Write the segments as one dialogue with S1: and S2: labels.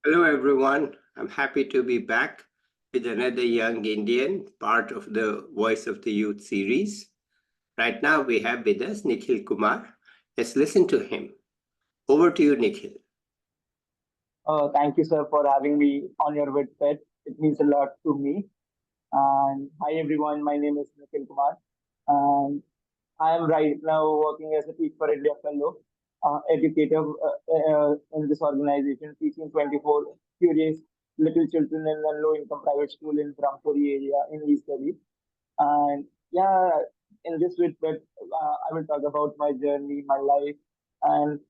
S1: Hello, everyone. I'm happy to be back with another young Indian, part of the Voice of the Youth series. Right now, we have with us Nikhil Kumar. Let's listen to him. Over to you, Nikhil.
S2: Thank you, sir, for having me on your Vidped. It means a lot to me. And hi, everyone. My name is Nikhil Kumar, and I am right now working as a Teach for India fellow, educator in this organization, teaching 24 curious little children in a low-income private school in Rampuri area in East Delhi. And yeah, in this Vidped, I will talk about my journey, my life, and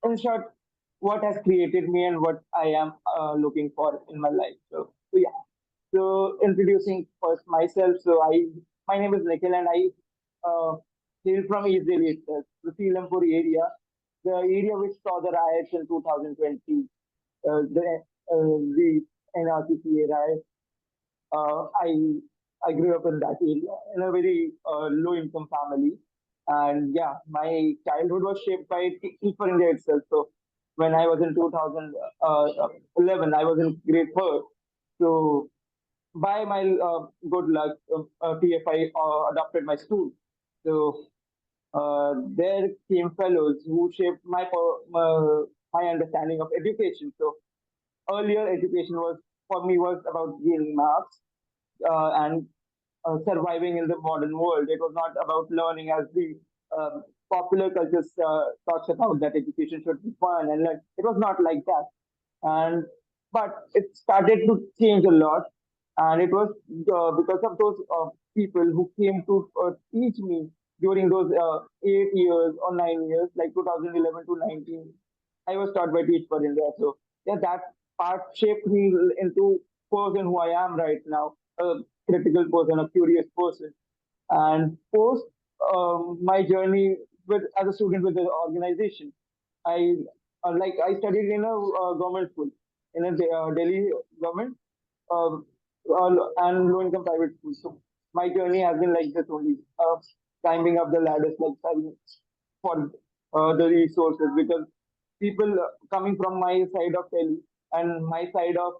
S2: in short, what has created me and what I am looking for in my life. So yeah. So introducing first myself. My name is Nikhil and I hail from East Delhi itself, the Srilampur area, the area which saw the riots in 2020, the NRCC riots. I grew up in that area in a very low income family, and yeah, my childhood was shaped by Teaching for India itself. So when I was in 2011, I was in grade third. So by my good luck, TFI adopted my school. So there came fellows who shaped my understanding of education. So earlier education was for me was about gaining marks and surviving in the modern world. It was not about learning as the popular culture talks about that education should be fun and learn. It was not like that. And but it started to change a lot, and it was because of those people who came to teach me during those 8 years or 9 years, like 2011 to 19. I was taught by Teach for India. So yeah, that part shaped me into person who I am right now, a critical person, a curious person. And post my journey with as a student with the organization, I I studied in a government school in a Delhi government and low income private school. So my journey has been like this only, climbing up the ladders, like for the resources, because people coming from my side of Delhi and my side of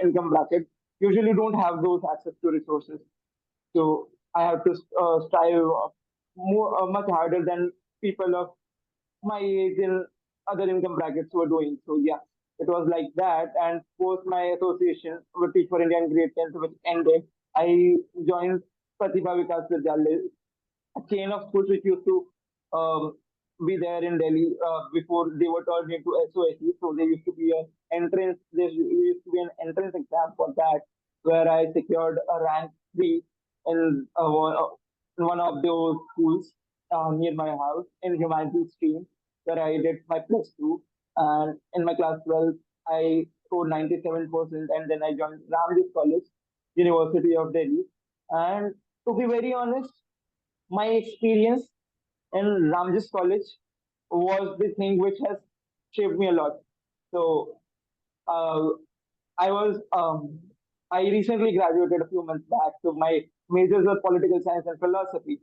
S2: income bracket usually don't have those access to resources. So I have to strive much harder than people of my age in other income brackets were doing. So yeah, it was like that. And post my association with Teach for India in grade 10th, which ended, I joined Pratibha Vikas Vidyalaya, a chain of schools which used to be there in Delhi before they were turned into SOSE. So there used to be an entrance. There used to be an entrance exam for that, where I secured a rank three in one of those schools near my house in humanities stream, where I did my plus two. And in my class 12, I scored 97%, and then I joined Ramjas College, University of Delhi. And to be very honest, my experience in Ramjas College was the thing which has shaped me a lot. So uh, I was I recently graduated a few months back. So my majors were political science and philosophy.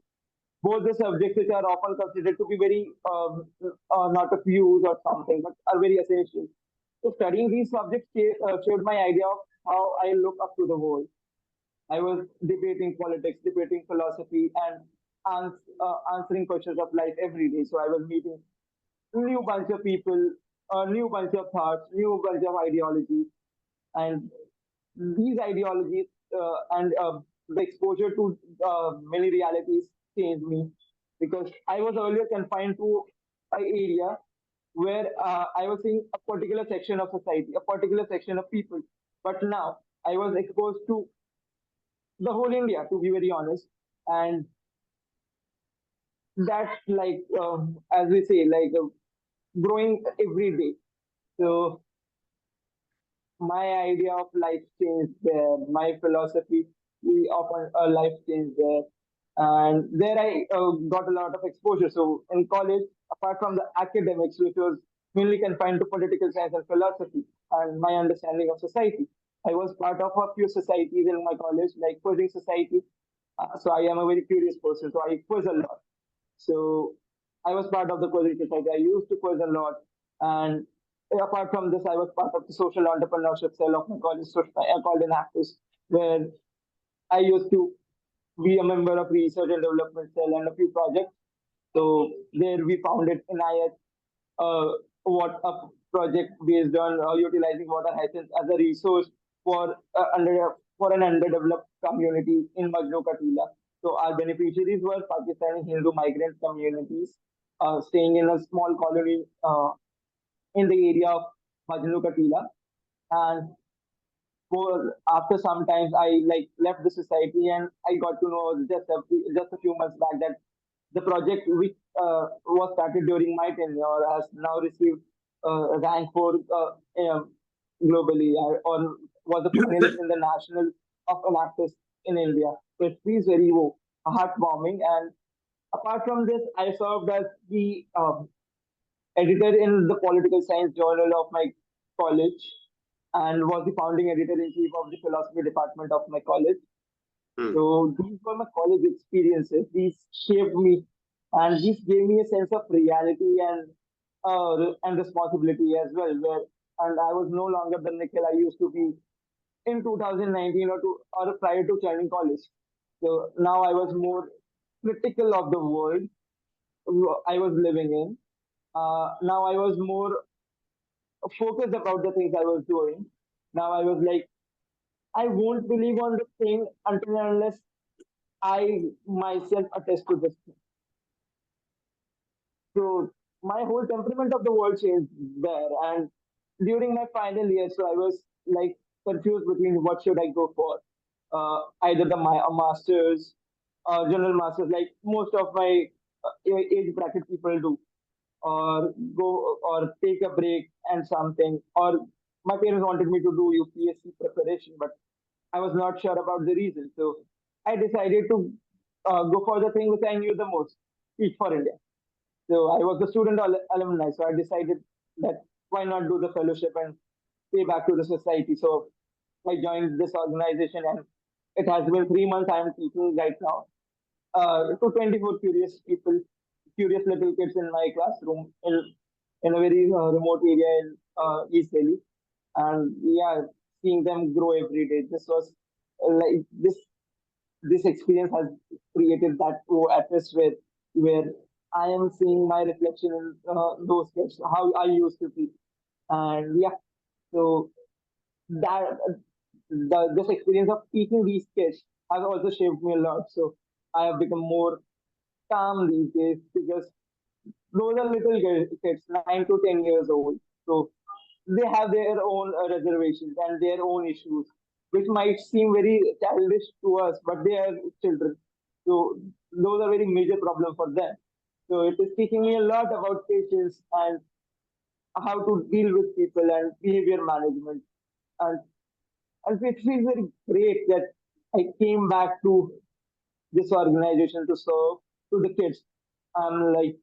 S2: Both the subjects which are often considered to be very not of use or something, but are very essential. So studying these subjects showed my idea of how I look up to the world. I was debating politics, debating philosophy, and answering questions of life every day. So I was meeting new bunch of people, a new bunch of thoughts, new bunch of ideologies, and these ideologies and the exposure to many realities changed me, because I was earlier confined to an area where I was seeing a particular section of society, a particular section of people. But now I was exposed to the whole India, to be very honest. And that's like, as we say, like growing every day. So my idea of life changed there. My philosophy of a life changed there. And there I got a lot of exposure. So in college, apart from the academics, which was mainly confined to political science and philosophy, and my understanding of society, I was part of a few societies in my college, like quizzing society. So I am a very curious person, so I quiz a lot. So I was part of the quizzing society. I used to quiz a lot, and apart from this, I was part of the social entrepreneurship cell of my college, so I called an actors, where I used to be a member of research and development cell and a few projects. So there we founded NIH, what a project based on utilizing water hyacinth as a resource for for an underdeveloped community in Majnu Katila. So our beneficiaries were Pakistani Hindu migrant communities staying in a small colony in the area of Majnu Katila. And for after some times, I like left the society and I got to know just a few months back that the project which was started during my tenure has now received rank for globally or was a finalist in the national of an artist in India. So it feels very heartwarming. And apart from this, I served as the editor in the political science journal of my college and was the founding editor in chief of the philosophy department of my college.
S1: Hmm.
S2: So these were my college experiences. These shaped me, and these gave me a sense of reality and responsibility as well. Where and I was no longer the Nikhil I used to be in 2019 or prior to joining college. So now I was more critical of the world I was living in. Now I was more focused about the things I was doing. Now I was like, I won't believe on the thing until and unless I myself attest to this. So my whole temperament of the world changed there. And during my final year, so I was like confused between what should I go for, either my masters, general masters, like most of my age bracket people do, or go or take a break and something. Or my parents wanted me to do UPSC preparation, but I was not sure about the reason. So I decided to go for the thing which I knew the most, Teach for India. So I was the student alumni, so I decided that why not do the fellowship and pay back to the society. So I joined this organization, and it has been 3 months I am teaching right now to 24 curious people, curious little kids in my classroom in a very remote area in East Delhi. And yeah, seeing them grow every day. This was like this experience has created that atmosphere where I am seeing my reflection in those kids, how I used to be. And yeah, so that this experience of teaching these kids has also shaped me a lot. So I have become more calm these days because those are little kids, 9 to 10 years old. So they have their own reservations and their own issues, which might seem very childish to us, but they are children. So those are very major problem for them. So it is teaching me a lot about patience and how to deal with people and behavior management. And, and it feels very great that I came back to this organization to serve to the kids. Like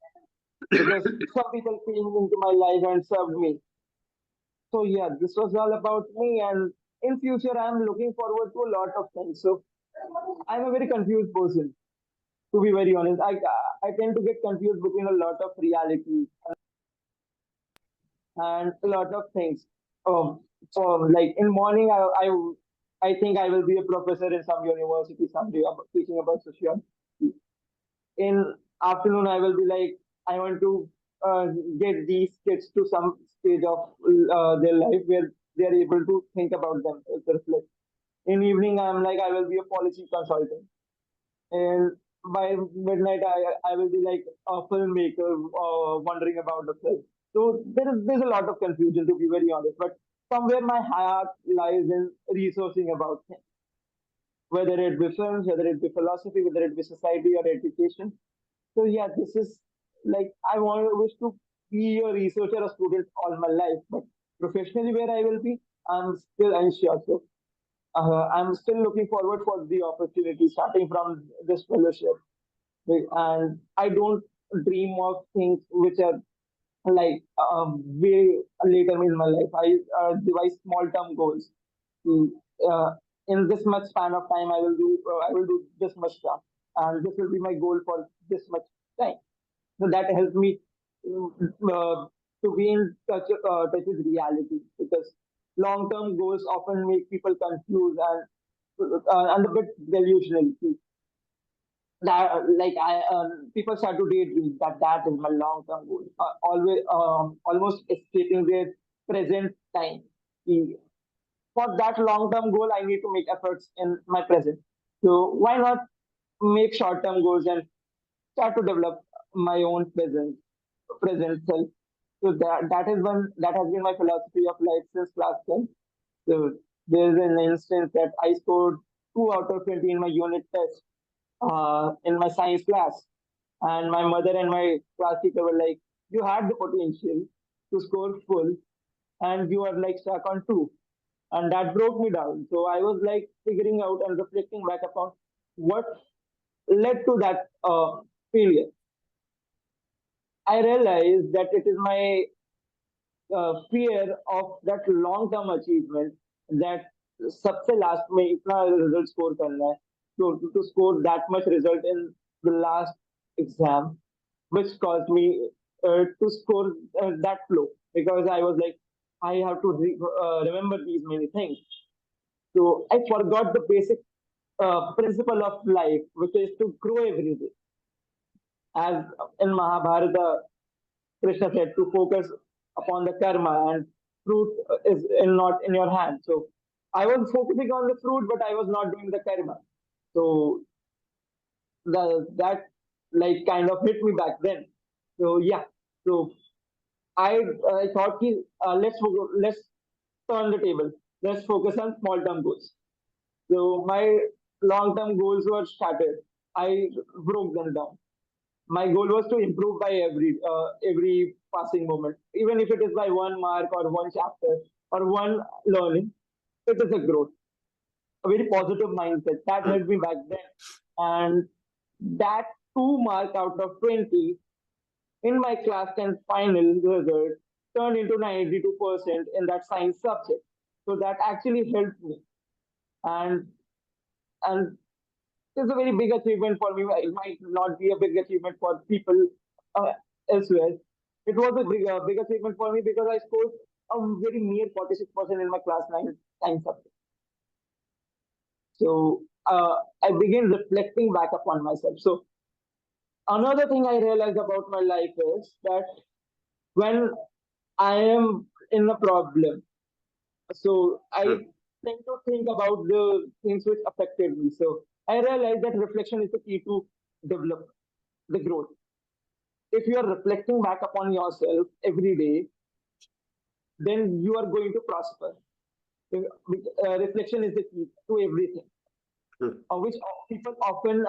S2: because some people came into my life and served me. So yeah, this was all about me, and in future I'm looking forward to a lot of things. So I'm a very confused person, to be very honest. I tend to get confused between a lot of reality and a lot of things. So like in morning, I think I will be a professor in some university someday teaching about sociology. In afternoon, I will be like, I want to uh, get these kids to some stage of their life where they are able to think about themselves, reflect. In evening, I'm like, I will be a policy consultant. And by midnight, I will be like a filmmaker wondering about the film. So there's a lot of confusion, to be very honest. But somewhere my heart lies in resourcing about things, whether it be films, whether it be philosophy, whether it be society or education. So yeah, this is like wish to be a researcher or student all my life, but professionally where I will be, I'm still unsure. So I'm still looking forward for the opportunity starting from this fellowship. And I don't dream of things which are like way later in my life. I devise small term goals. Mm, Uh, in this much span of time, I will do this much stuff, and this will be my goal for this much time. So that helps me mm, uh, to be in touch with reality, because long-term goals often make people confused and a bit delusional. That like I People start to daydream that that is my long-term goal, always almost escaping their present time. E- For that long-term goal, I need to make efforts in my present. So why not make short-term goals and start to develop my own present self. So that has been my philosophy of life since class 10. So there's an instance that I scored 2 out of 20 in my unit test in my science class, and my mother and my class teacher were like, "You had the potential to score full, and you are like stuck on two," and that broke me down. So I was like figuring out and reflecting back upon what led to that failure. I realized that it is my fear of that long term achievement, that सबसे last में इतना result score करना है, to score that much result in the last exam, which caused me to score that low, because I was like, I have to remember these many things. So I forgot the basic principle of life, which is to grow every day. As in Mahabharata, Krishna said to focus upon the karma, and fruit is not in your hand. So I was focusing on the fruit, but I was not doing the karma. So that like kind of hit me back then. So yeah, so I thought let's turn the table. Let's focus on small term goals. So my long term goals were started. I broke them down. My goal was to improve by every passing moment, even if it is by 1 mark or one chapter or one learning. It is a growth, a very positive mindset that helped me back then. And that 2 mark out of 20 in my class 10 final result turned into 92% in that science subject. So that actually helped me. And and it's a very big achievement for me. It might not be a big achievement for people uh, elsewhere. It was a big achievement for me because I scored a very near 46% in my class 9 science subject. So I began reflecting back upon myself. So another thing I realized about my life is that when I am in a problem, so I
S1: Hmm.
S2: tend to think about the things which affected me. So I realized that reflection is the key to develop the growth. If you are reflecting back upon yourself every day, then you are going to prosper. Reflection is the key to everything,
S1: Hmm.
S2: which people often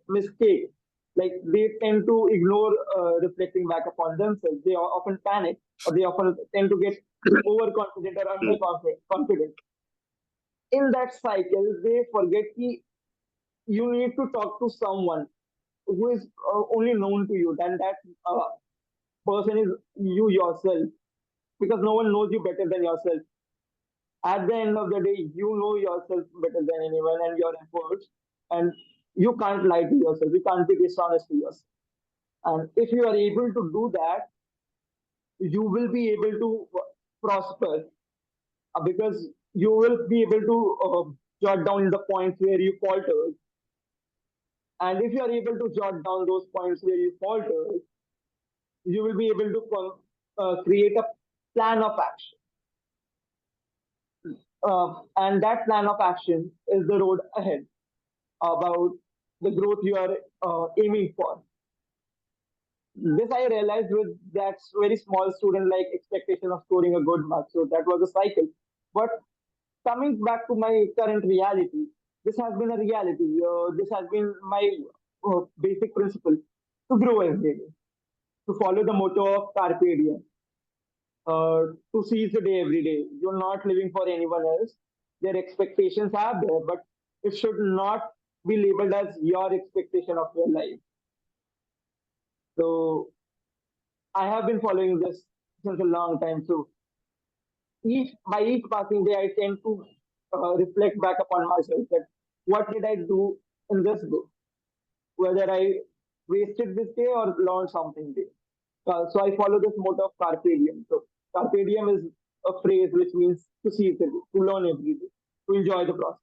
S2: mistake. Like they tend to ignore reflecting back upon themselves. They often panic, or they often tend to get overconfident or
S1: Hmm.
S2: underconfident. In that cycle, they forget that you need to talk to someone who is only known to you, and that uh, person is you yourself, because no one knows you better than yourself. At the end of the day, you know yourself better than anyone and your efforts, and you can't lie to yourself. You can't be dishonest to yourself. And if you are able to do that, you will be able to prosper, because you will be able to jot down the points where you faltered. And if you are able to jot down those points where you faltered, you will be able to create a plan of action. And that plan of action is the road ahead about the growth you are aiming for. This I realized with that very small student like expectation of scoring a good mark. So that was a cycle. But coming back to my current reality, this has been a reality. This has been my basic principle to grow every day, to follow the motto of Carpe Diem, to seize the day every day. You're not living for anyone else. Their expectations are there, but it should not be labeled as your expectation of your life. So I have been following this since a long time. So each passing day, I tend to reflect back upon myself that what did I do in this book, whether I wasted this day or learned something day. So I follow this motto of carpe diem. So carpe diem is a phrase which means to seize the day, to learn every day, to enjoy the process.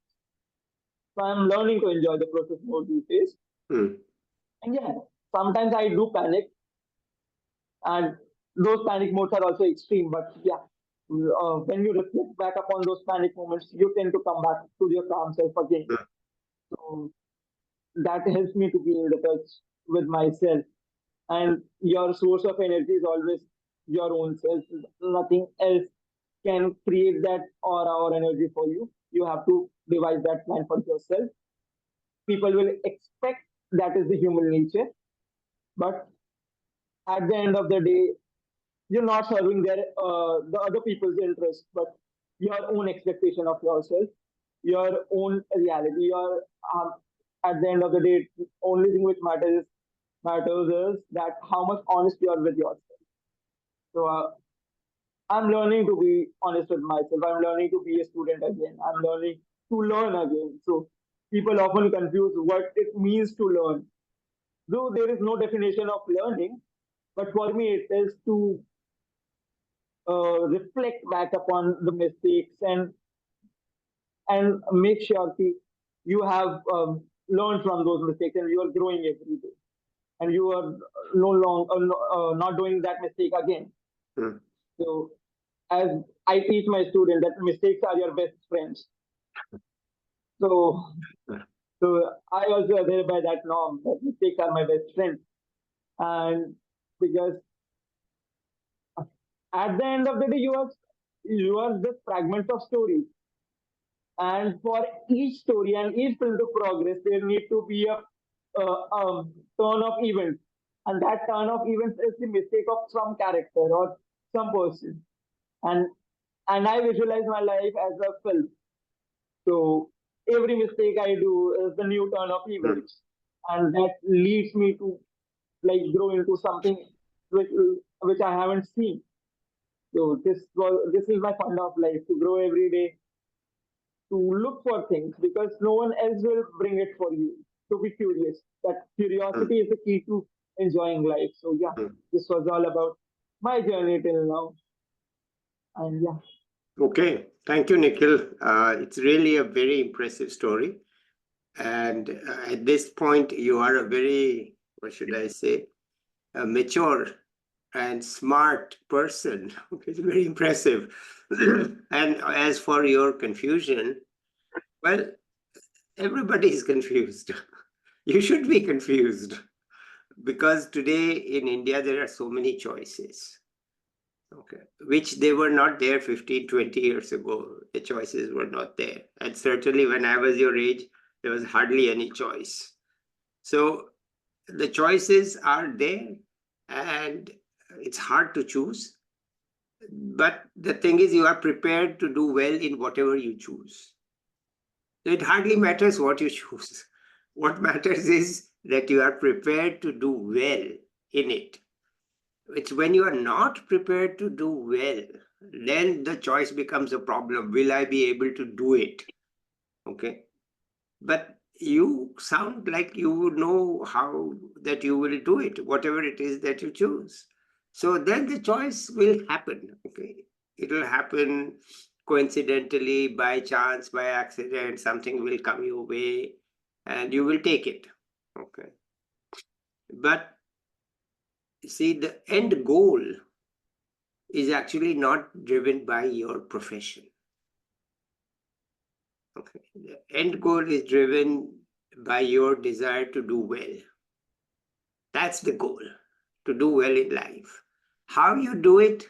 S2: So I'm learning to enjoy the process more these days.
S1: Hmm.
S2: And yeah, sometimes I do panic, and those panic modes are also extreme. But yeah, when you reflect back upon those panic moments, you tend to come back to your calm self again.
S1: Hmm.
S2: So that helps me to be in the touch with myself. And your source of energy is always your own self. Nothing else can create that aura or energy for you. You have to devise that plan for yourself. People will expect that is the human nature, but at the end of the day, you're not serving the other people's interest, but your own expectation of yourself, your own reality. Your at the end of the day, the only thing which matters is that how much honest you are with yourself. So I'm learning to be honest with myself. I'm learning to be a student again. I'm learning to learn again. So people often confuse what it means to learn. Though there is no definition of learning, but for me it is to reflect back upon the mistakes and make sure that you have learned from those mistakes and you are growing every day and you are no longer not doing that mistake again.
S1: Hmm.
S2: So as I teach my students that mistakes are your best friends. So so I also adhere by that norm that mistakes are my best friends. And because at the end of the day you are just fragments of stories. And for each story and each film to progress, there need to be a turn of events, and that turn of events is the mistake of some character or some person. And I visualize my life as a film. So every mistake I do is the new turn of
S1: Hmm.
S2: events, and that leads me to like grow into something which which I haven't seen. So this is my fun of life, to grow every day, to look for things because no one else will bring it for you. To be curious. That
S1: Hmm.
S2: curiosity is the key to enjoying life. So yeah,
S1: Hmm.
S2: this was all about my journey till now. And yeah.
S1: Okay, thank you, Nikhil. It's really a very impressive story. And at this point, you are a very, what should I say, a mature and smart person. It's very impressive. And as for your confusion, well, everybody is confused. You should be confused because today in India, there are so many choices. Okay, which they were not there 15, 20 years ago. The choices were not there. And certainly when I was your age, there was hardly any choice. So the choices are there and it's hard to choose. But the thing is, you are prepared to do well in whatever you choose. So it hardly matters what you choose. What matters is that you are prepared to do well in it. It's when you are not prepared to do well, then the choice becomes a problem. Will I be able to do it? Okay. But you sound like you know how that you will do it, whatever it is that you choose. So then the choice will happen. Okay. It will happen coincidentally, by chance, by accident, something will come your way and you will take it. Okay. But see, the end goal is actually not driven by your profession. Okay. The end goal is driven by your desire to do well. That's the goal, to do well in life. How you do it,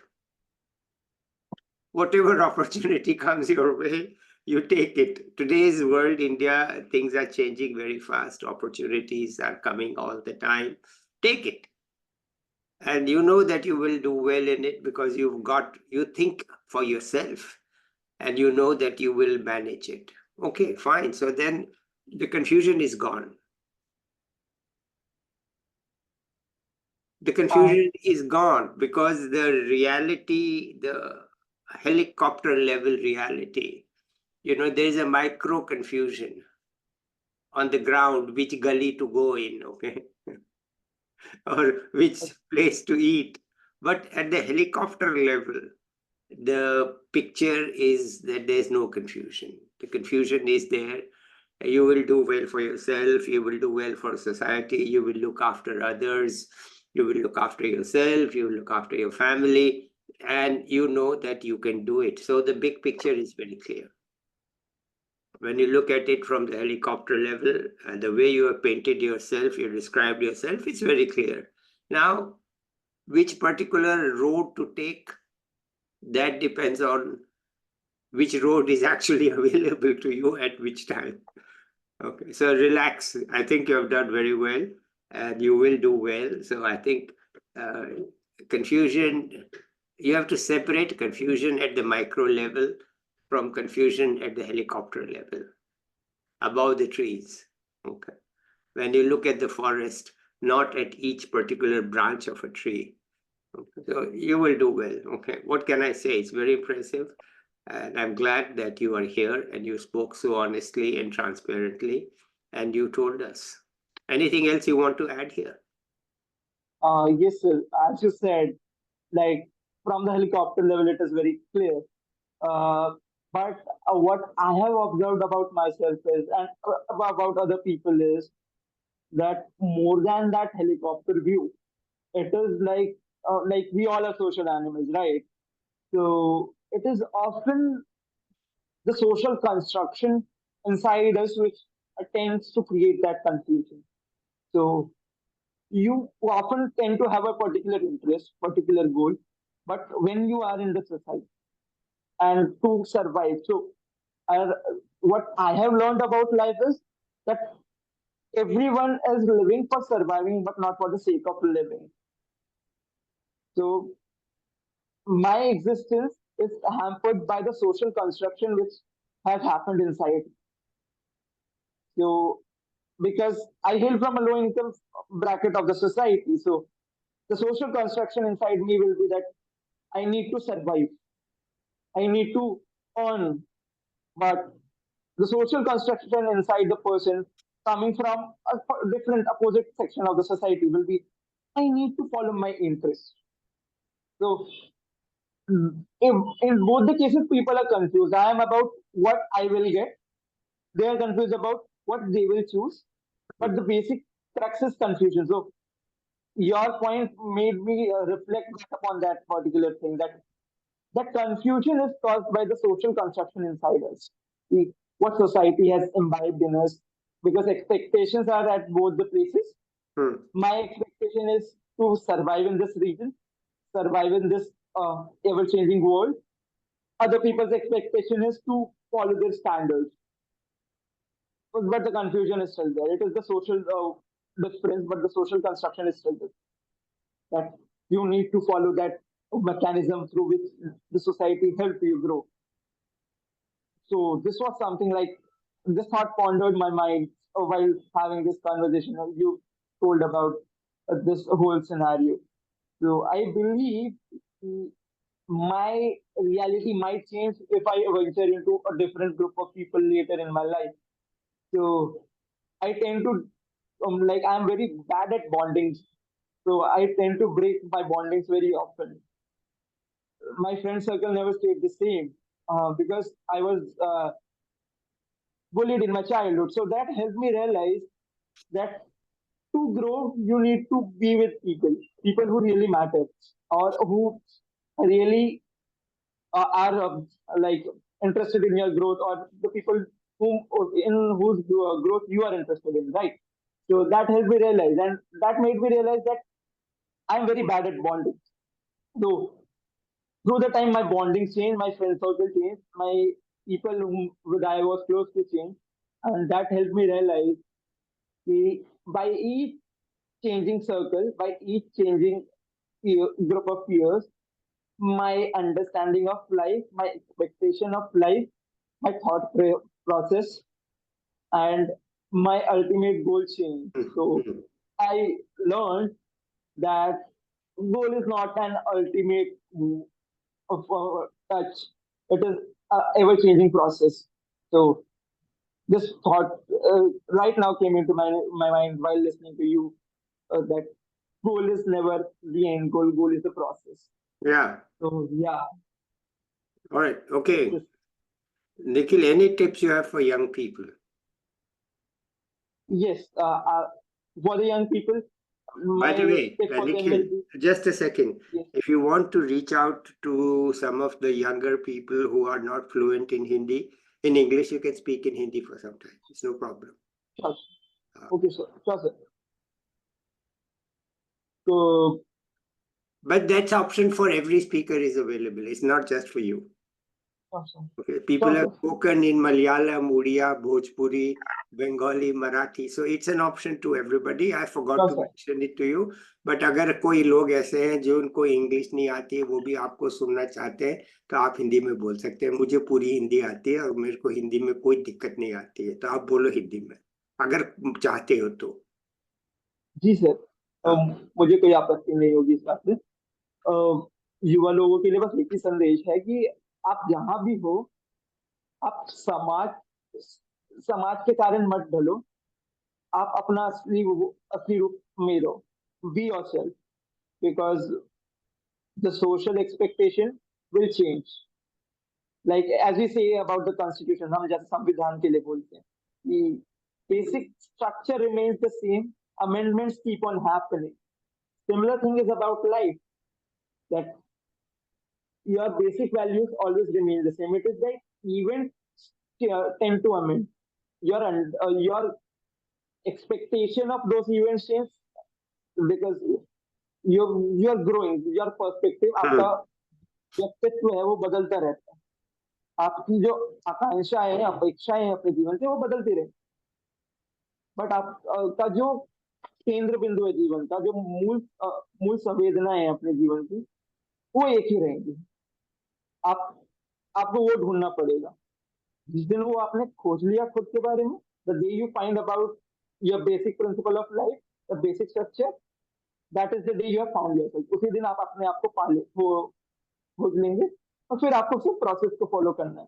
S1: whatever opportunity comes your way, you take it. Today's world, India, things are changing very fast. Opportunities are coming all the time. Take it. And you know that you will do well in it because you think for yourself and you know that you will manage it. Okay, fine. So then the confusion is gone. The
S2: Uh,
S1: confusion is gone because the reality, the helicopter level reality, there's a micro confusion on the ground, which gully to go in, okay, or which place to eat. But at the helicopter level, the picture is that there's no confusion. The confusion is there. You will do well for yourself, you will do well for society, you will look after others, you will look after yourself, you will look after your family, and you know that you can do it. So the big picture is very clear. When you look at it from the helicopter level, and the way you have painted yourself, you described yourself, it's very clear. Now, which particular road to take, that depends on which road is actually available to you at which time. Okay, so relax. I think you have done very well and you will do well. So I think uh, confusion, you have to separate confusion at the micro level from confusion at the helicopter level, above the trees. Okay. When you look at the forest, not at each particular branch of a tree. Okay. So you will do well. Okay. What can I say? It's very impressive. And I'm glad that you are here and you spoke so honestly and transparently and you told us. Anything else you want to add here?
S2: Yes, sir. As you said, like from the helicopter level, it is very clear. Uh, but what I have observed about myself is, and about other people is that more than that helicopter view, it is like we all are social animals, right? So it is often the social construction inside us which tends to create that confusion. So you often tend to have a particular interest, particular goal, but when you are in the society and to survive, so I, what I have learned about life is that everyone is living for surviving, but not for the sake of living. So my existence is hampered by the social construction which has happened inside. So because I hail from a low income bracket of the society, so the social construction inside me will be that I need to survive, I need to earn, but the social construction inside the person coming from a different opposite section of the society will be I need to follow my interest. So if in both the cases people are confused. I am about what I will get. They are confused about what they will choose. But the basic crux is confusion. So your point made me reflect back upon that particular thing that confusion is caused by the social construction inside us. What society has imbibed in us because expectations are at both the places.
S1: Hmm.
S2: My expectation is to survive in this region, survive in this ever changing world. Other people's expectation is to follow their standards. But the confusion is still there. It is the social difference, but the social construction is still there. That you need to follow that mechanism through which the society help you grow. So this was something like this thought pondered my mind while having this conversation. You told about this whole scenario. So I believe mm, my reality might change if I venture into a different group of people later in my life. So I tend to like I'm very bad at bondings. So I tend to break my bondings very often. My friend circle never stayed the same because I was bullied in my childhood. So that helped me realize that to grow, you need to be with people who really matter or who really are like interested in your growth or the people whom in whose growth you are interested in, right? So that helped me realize, and that made me realize that I'm very bad at bonding. So through the time, my bonding changed, my friend circle changed, my people whom with I was close to changed, and that helped me realize by each changing circle, by each changing group of peers, my understanding of life, my expectation of life, my process, and my ultimate goal change. So
S1: Hmm.
S2: I learned that goal is not an ultimate of touch. It is a ever changing process. So this thought right now came into my mind while listening to you that goal is never the end goal. Goal is the process.
S1: Yeah.
S2: So yeah,
S1: All right.
S2: it's
S1: Okay.
S2: just,
S1: Nikhil, any tips you have for young people?
S2: yes. For the young people,
S1: By the
S2: my
S1: way,
S2: tip for them will
S1: Nikhil,
S2: be
S1: just a second.
S2: yes.
S1: If you want to reach out to some of the younger people who are not fluent in Hindi, in English, you can speak in Hindi for some time. It's no problem.
S2: Sure.
S1: Uh,
S2: Okay, sure, sir. So
S1: but that's option for every speaker is available. It's not just for you.
S2: sure, sir.
S1: Okay. People
S2: Sure,
S1: have
S2: sir.
S1: spoken in Malayalam, Odia, Bhojpuri, Bengali, Marathi. So it's an option to everybody. I forgot
S2: Sure,
S1: to
S2: sir.
S1: mention it to you. But अगर कोई लोग ऐसे हैं जो उनको English नहीं आती है वो भी आपको सुनना चाहते हैं तो आप हिंदी में बोल सकते हैं मुझे पूरी हिंदी आती है और मेरे को हिंदी में कोई दिक्कत नहीं आती है तो आप बोलो हिंदी में अगर चाहते हो तो
S2: जी सर।
S1: हाँ
S2: मुझे कोई आपत्ति नहीं होगी इस बात में। युवा लोगों के लिए बस एक ही संदेश है कि आप जहां भी हो, आप समाज के कारण मत ढलो। आप अपना असली रूप में रहो। Be yourself, because the social expectation will change. Like as we say about the constitution, हम जैसे संविधान के लिए बोलते हैं कि basic structure remains the same, amendments keep on happening. Similar thing is about life, that your basic values always remain the same. It is like events tend to amend. Your expectation of those events change because you're growing. Your perspective, आपका
S1: हम्म,
S2: व्यक्तित्व है वो बदलता रहता है। आपकी जो आकांक्षाएं हैं, अपेक्षाएं हैं अपने जीवन से वो बदलती रहती, बट आपका जो केंद्र बिंदु है जीवन का, जो मूल संवेदनाएं हैं अपने जीवन की, वो एक ही रहेंगी। आप आपको वो ढूंढना पड़ेगा। जिस दिन वो आपने खोज लिया खुद के बारे में, the day you find about your basic principle of life, the basic structure, that is the day you have found yourself. उसी दिन आप अपने आप को पाले वो खोज लेंगे, और फिर आपको सिर्फ प्रोसेस को फॉलो करना है।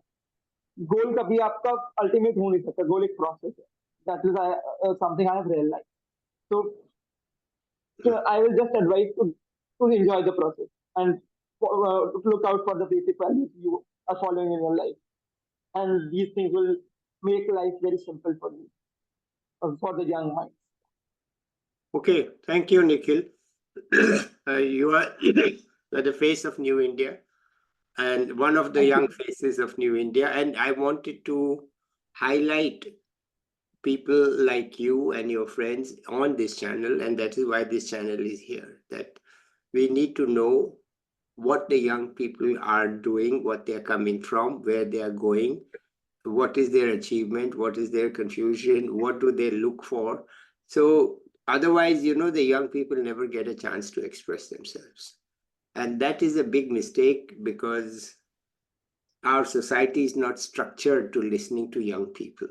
S2: गोल कभी आपका अल्टीमेट हो नहीं सकता, गोल एक प्रोसेस है। That is something I have realised. So I will just advise to enjoy the process and look out for the basic values you are following in your life. And these things will make life very simple for you, for the young mind.
S1: Okay, thank you, Nikhil. You are the face of New India and one of the
S2: Thank
S1: young
S2: you.
S1: faces of New India. And I wanted to highlight people like you and your friends on this channel. And that is why this channel is here, that we need to know what the young people are doing, what they're coming from, where they are going, what is their achievement, what is their confusion, what do they look for. So otherwise, the young people never get a chance to express themselves. And that is a big mistake because our society is not structured to listening to young people.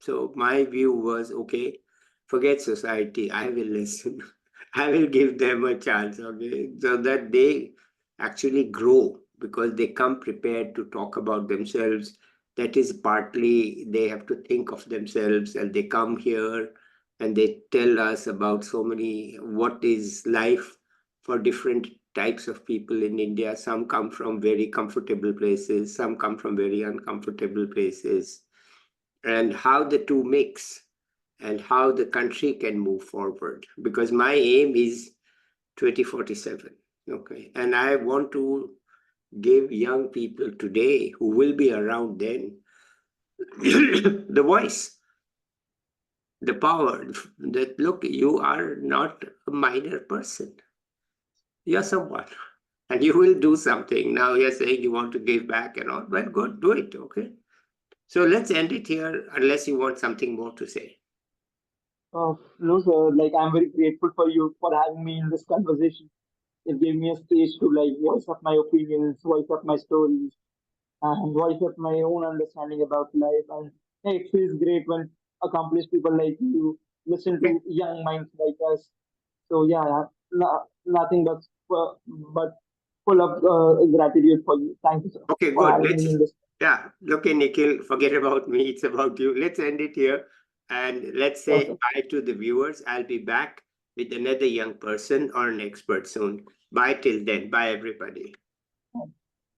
S1: So my view was, okay, forget society, I will listen. I will give them a chance, okay, so that they actually grow because they come prepared to talk about themselves. That is partly they have to think of themselves and they come here and they tell us about so many what is life for different types of people in India. Some come from very comfortable places, some come from very uncomfortable places, and how the two mix and how the country can move forward. Because my aim is 2047, okay? And I want to give young people today who will be around then the voice, the power that, look, you are not a minor person. You're someone. And you will do something. Now you're saying you want to give back and all. Well, good, do it, okay? So let's end it here unless you want something more to say.
S2: No, sir. Like, I'm very grateful for you for having me in this conversation. It gave me a space to like voice up my opinions, voice up my stories, and voice up my own understanding about life. And hey, it feels great when accomplished people like you listen
S1: Okay,
S2: to young minds like us. So yeah, nothing but full of gratitude for you. Thank you, sir,
S1: okay,
S2: for
S1: good.
S2: having me in this.
S1: Yeah, okay, Nikhil, forget about me. It's about you. Let's end it here and let's say
S2: Process.
S1: bye to the viewers. I'll be back with another young person or an expert soon. Bye till then. Bye, everybody.